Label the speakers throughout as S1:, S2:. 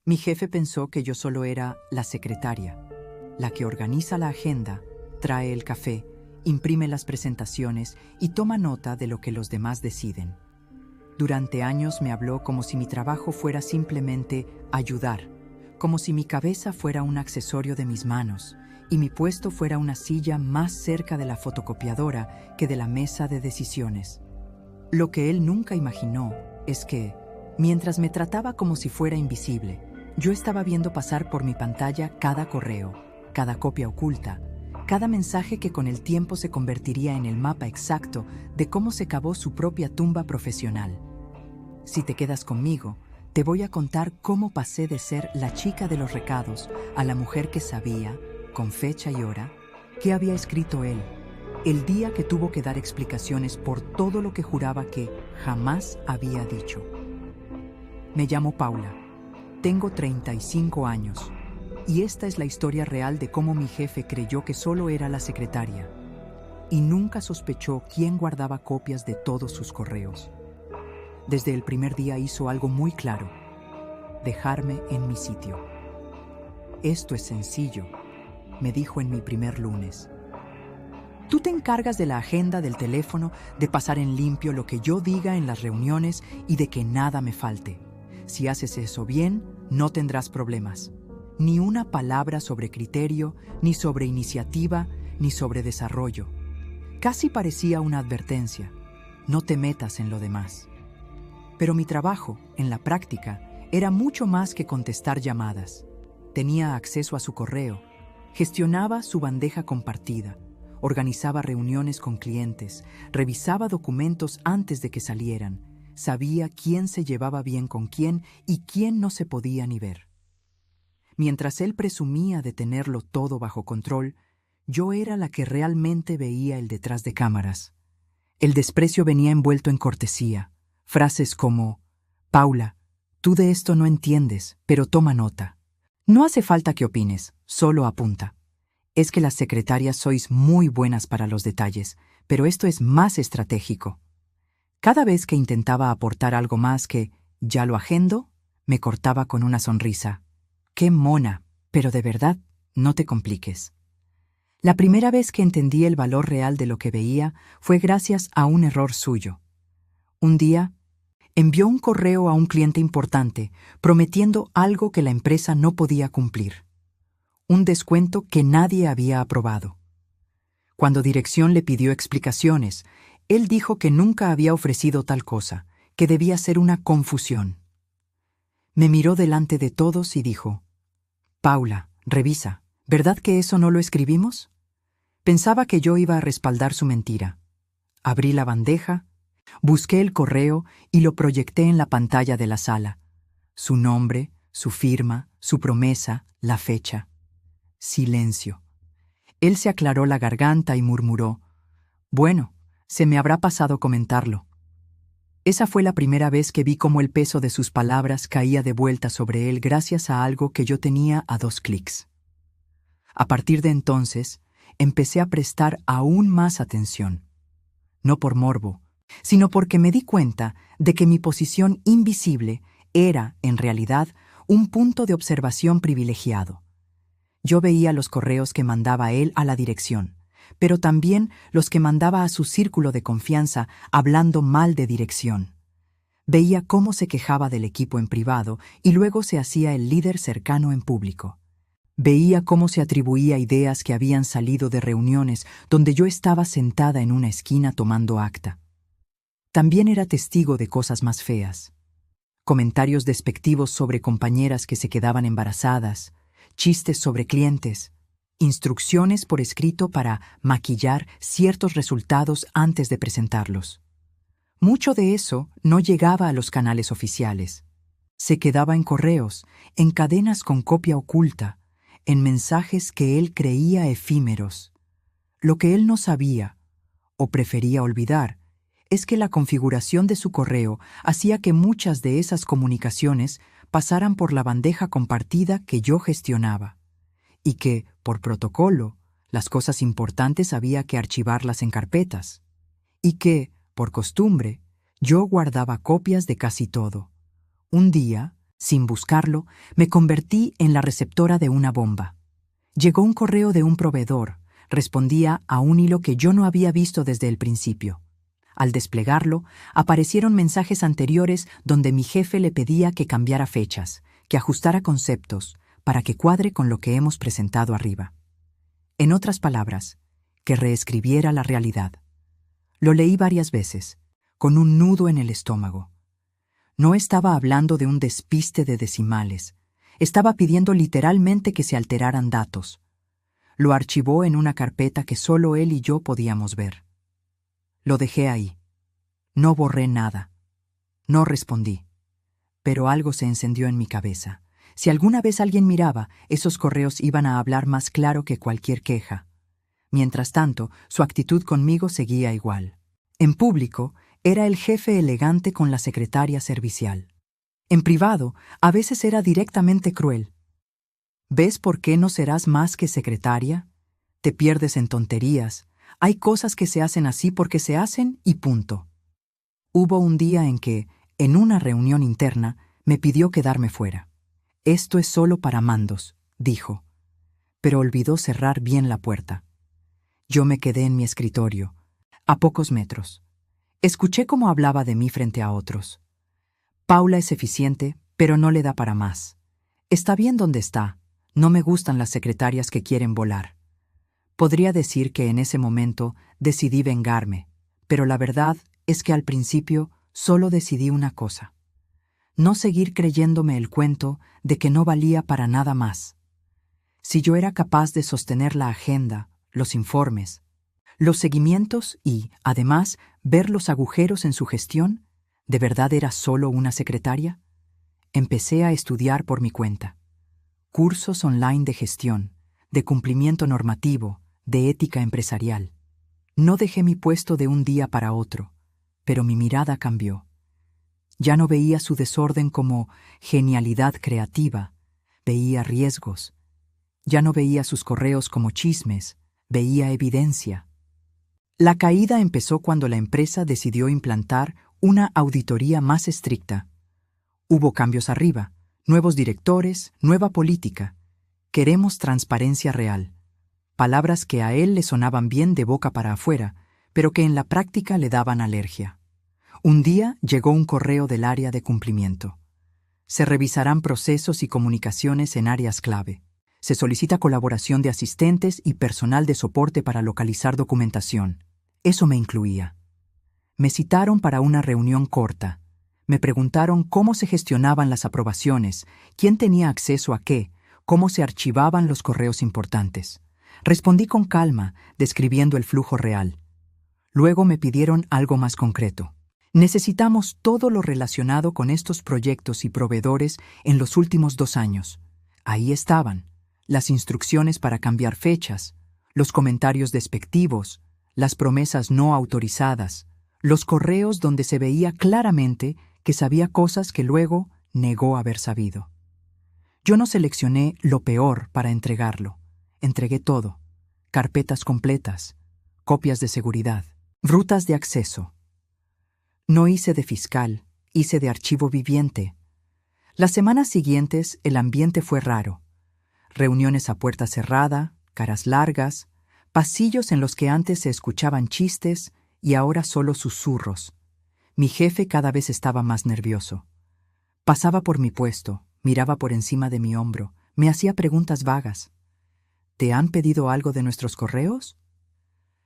S1: Mi jefe pensó que yo solo era la secretaria, la que organiza la agenda, trae el café, imprime las presentaciones y toma nota de lo que los demás deciden. Durante años me habló como si mi trabajo fuera simplemente ayudar, como si mi cabeza fuera un accesorio de mis manos y mi puesto fuera una silla más cerca de la fotocopiadora que de la mesa de decisiones. Lo que él nunca imaginó es que, mientras me trataba como si fuera invisible, yo estaba viendo pasar por mi pantalla cada correo, cada copia oculta, cada mensaje que con el tiempo se convertiría en el mapa exacto de cómo se cavó su propia tumba profesional. Si te quedas conmigo, te voy a contar cómo pasé de ser la chica de los recados a la mujer que sabía, con fecha y hora, qué había escrito él, el día que tuvo que dar explicaciones por todo lo que juraba que jamás había dicho. Me llamo Paula, tengo 35 años, y esta es la historia real de cómo mi jefe creyó que solo era la secretaria, y nunca sospechó quién guardaba copias de todos sus correos. Desde el primer día hizo algo muy claro: dejarme en mi sitio. Esto es sencillo, me dijo en mi primer lunes. Tú te encargas de la agenda del teléfono, de pasar en limpio lo que yo diga en las reuniones y de que nada me falte. Si haces eso bien, no tendrás problemas. Ni una palabra sobre criterio, ni sobre iniciativa, ni sobre desarrollo. Casi parecía una advertencia: no te metas en lo demás. Pero mi trabajo, en la práctica, era mucho más que contestar llamadas. Tenía acceso a su correo, gestionaba su bandeja compartida, organizaba reuniones con clientes, revisaba documentos antes de que salieran, sabía quién se llevaba bien con quién y quién no se podía ni ver. Mientras él presumía de tenerlo todo bajo control, yo era la que realmente veía el detrás de cámaras. El desprecio venía envuelto en cortesía. Frases como: Paula, tú de esto no entiendes, pero toma nota. No hace falta que opines, solo apunta. Es que las secretarias sois muy buenas para los detalles, pero esto es más estratégico. Cada vez que intentaba aportar algo más que «ya lo agendo», me cortaba con una sonrisa. «Qué mona, pero de verdad, no te compliques». La primera vez que entendí el valor real de lo que veía fue gracias a un error suyo. Un día, envió un correo a un cliente importante prometiendo algo que la empresa no podía cumplir. Un descuento que nadie había aprobado. Cuando dirección le pidió explicaciones, él dijo que nunca había ofrecido tal cosa, que debía ser una confusión. Me miró delante de todos y dijo: Paula, revisa, ¿verdad que eso no lo escribimos? Pensaba que yo iba a respaldar su mentira. Abrí la bandeja, busqué el correo y lo proyecté en la pantalla de la sala. Su nombre, su firma, su promesa, la fecha. Silencio. Él se aclaró la garganta y murmuró: Bueno, se me habrá pasado comentarlo. Esa fue la primera vez que vi cómo el peso de sus palabras caía de vuelta sobre él gracias a algo que yo tenía a 2 clics. A partir de entonces, empecé a prestar aún más atención. No por morbo, sino porque me di cuenta de que mi posición invisible era, en realidad, un punto de observación privilegiado. Yo veía los correos que mandaba él a la dirección, pero también los que mandaba a su círculo de confianza hablando mal de dirección. Veía cómo se quejaba del equipo en privado y luego se hacía el líder cercano en público. Veía cómo se atribuía ideas que habían salido de reuniones donde yo estaba sentada en una esquina tomando acta. También era testigo de cosas más feas. Comentarios despectivos sobre compañeras que se quedaban embarazadas, chistes sobre clientes, instrucciones por escrito para maquillar ciertos resultados antes de presentarlos. Mucho de eso no llegaba a los canales oficiales. Se quedaba en correos, en cadenas con copia oculta, en mensajes que él creía efímeros. Lo que él no sabía, o prefería olvidar, es que la configuración de su correo hacía que muchas de esas comunicaciones pasaran por la bandeja compartida que yo gestionaba, y que, por protocolo, las cosas importantes había que archivarlas en carpetas, y que, por costumbre, yo guardaba copias de casi todo. Un día, Sin buscarlo, me convertí en la receptora de una bomba. Llegó un correo de un proveedor. Respondía a un hilo que yo no había visto desde el principio. Al desplegarlo, aparecieron mensajes anteriores donde mi jefe le pedía que cambiara fechas, que ajustara conceptos, para que cuadre con lo que hemos presentado arriba. En otras palabras, que reescribiera la realidad. Lo leí varias veces, con un nudo en el estómago. No estaba hablando de un despiste de decimales. Estaba pidiendo literalmente que se alteraran datos. Lo archivó en una carpeta que solo él y yo podíamos ver. Lo dejé ahí. No borré nada. No respondí. Pero algo se encendió en mi cabeza. Si alguna vez alguien miraba, esos correos iban a hablar más claro que cualquier queja. Mientras tanto, su actitud conmigo seguía igual. En público, era el jefe elegante con la secretaria servicial. En privado, a veces era directamente cruel. ¿Ves por qué no serás más que secretaria? Te pierdes en tonterías. Hay cosas que se hacen así porque se hacen y punto. Hubo un día en que, en una reunión interna, me pidió quedarme fuera. Esto es solo para mandos, dijo. Pero olvidó cerrar bien la puerta. Yo me quedé en mi escritorio, a pocos metros. Escuché cómo hablaba de mí frente a otros. Paula es eficiente, pero no le da para más. Está bien donde está. No me gustan las secretarias que quieren volar. Podría decir que en ese momento decidí vengarme, pero la verdad es que al principio solo decidí una cosa: no seguir creyéndome el cuento de que no valía para nada más. Si yo era capaz de sostener la agenda, los informes, los seguimientos y, además, ver los agujeros en su gestión, ¿de verdad era solo una secretaria? Empecé a estudiar por mi cuenta. Cursos online de gestión, de cumplimiento normativo, de ética empresarial. No dejé mi puesto de un día para otro, pero mi mirada cambió. Ya no veía su desorden como genialidad creativa, veía riesgos. Ya no veía sus correos como chismes, veía evidencia. La caída empezó cuando la empresa decidió implantar una auditoría más estricta. Hubo cambios arriba, nuevos directores, nueva política. Queremos transparencia real. Palabras que a él le sonaban bien de boca para afuera, pero que en la práctica le daban alergia. Un día llegó un correo del área de cumplimiento. Se revisarán procesos y comunicaciones en áreas clave. Se solicita colaboración de asistentes y personal de soporte para localizar documentación. Eso me incluía. Me citaron para una reunión corta. Me preguntaron cómo se gestionaban las aprobaciones, quién tenía acceso a qué, cómo se archivaban los correos importantes. Respondí con calma, describiendo el flujo real. Luego me pidieron algo más concreto. Necesitamos todo lo relacionado con estos proyectos y proveedores en los últimos 2 años. Ahí estaban las instrucciones para cambiar fechas, los comentarios despectivos, las promesas no autorizadas, los correos donde se veía claramente que sabía cosas que luego negó haber sabido. Yo no seleccioné lo peor para entregarlo. Entregué todo: carpetas completas, copias de seguridad, rutas de acceso. No hice de fiscal, hice de archivo viviente. Las semanas siguientes el ambiente fue raro. Reuniones a puerta cerrada, caras largas, pasillos en los que antes se escuchaban chistes y ahora solo susurros. Mi jefe cada vez estaba más nervioso. Pasaba por mi puesto, miraba por encima de mi hombro, me hacía preguntas vagas. ¿Te han pedido algo de nuestros correos?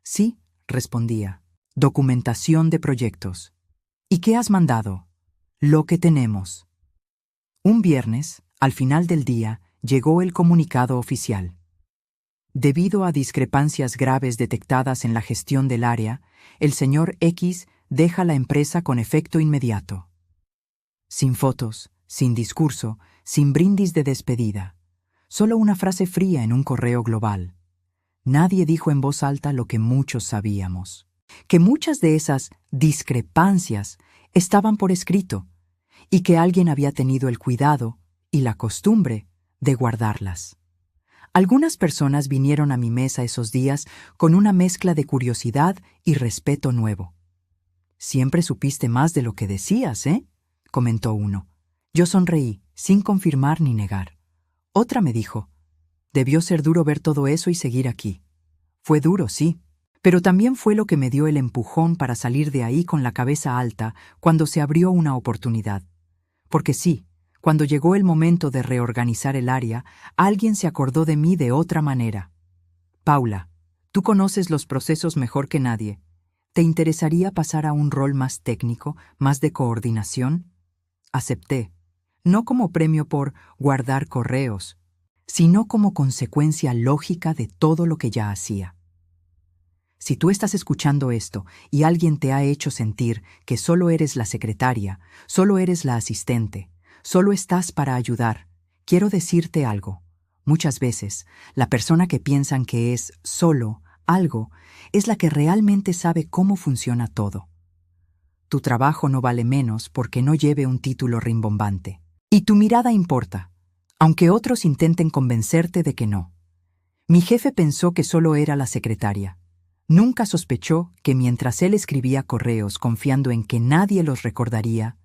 S1: Sí, respondía. Documentación de proyectos. ¿Y qué has mandado? Lo que tenemos. Un viernes, al final del día, llegó el comunicado oficial. Debido a discrepancias graves detectadas en la gestión del área, el señor X deja la empresa con efecto inmediato. Sin fotos, sin discurso, sin brindis de despedida. Solo una frase fría en un correo global. Nadie dijo en voz alta lo que muchos sabíamos: que muchas de esas discrepancias estaban por escrito y que alguien había tenido el cuidado y la costumbre de guardarlas. Algunas personas vinieron a mi mesa esos días con una mezcla de curiosidad y respeto nuevo. «Siempre supiste más de lo que decías, ¿eh?», comentó uno. Yo sonreí, sin confirmar ni negar. Otra me dijo, debió ser duro ver todo eso y seguir aquí. Fue duro, sí, pero también fue lo que me dio el empujón para salir de ahí con la cabeza alta cuando se abrió una oportunidad. Porque sí, cuando llegó el momento de reorganizar el área, alguien se acordó de mí de otra manera. Paula, tú conoces los procesos mejor que nadie. ¿Te interesaría pasar a un rol más técnico, más de coordinación? Acepté, no como premio por guardar correos, sino como consecuencia lógica de todo lo que ya hacía. Si tú estás escuchando esto y alguien te ha hecho sentir que solo eres la secretaria, solo eres la asistente, solo estás para ayudar, quiero decirte algo. Muchas veces, la persona que piensan que es solo algo es la que realmente sabe cómo funciona todo. Tu trabajo no vale menos porque no lleve un título rimbombante. Y tu mirada importa, aunque otros intenten convencerte de que no. Mi jefe pensó que solo era la secretaria. Nunca sospechó que mientras él escribía correos confiando en que nadie los recordaría,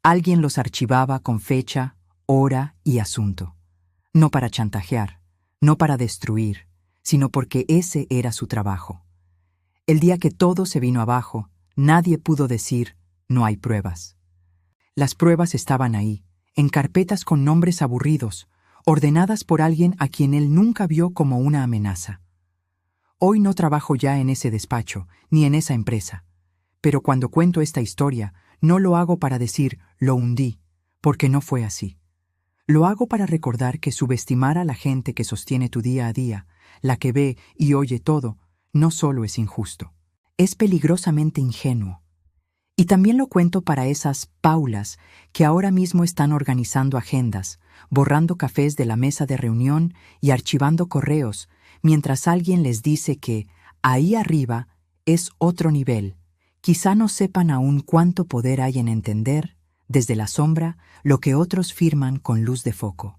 S1: alguien los archivaba con fecha, hora y asunto. No para chantajear, no para destruir, sino porque ese era su trabajo. El día que todo se vino abajo, nadie pudo decir, no hay pruebas. Las pruebas estaban ahí, en carpetas con nombres aburridos, ordenadas por alguien a quien él nunca vio como una amenaza. Hoy no trabajo ya en ese despacho, ni en esa empresa. Pero cuando cuento esta historia, no lo hago para decir, lo hundí, porque no fue así. Lo hago para recordar que subestimar a la gente que sostiene tu día a día, la que ve y oye todo, no solo es injusto, es peligrosamente ingenuo. Y también lo cuento para esas Paulas que ahora mismo están organizando agendas, borrando cafés de la mesa de reunión y archivando correos, mientras alguien les dice que ahí arriba es otro nivel. Quizá no sepan aún cuánto poder hay en entender, desde la sombra, lo que otros firman con luz de foco.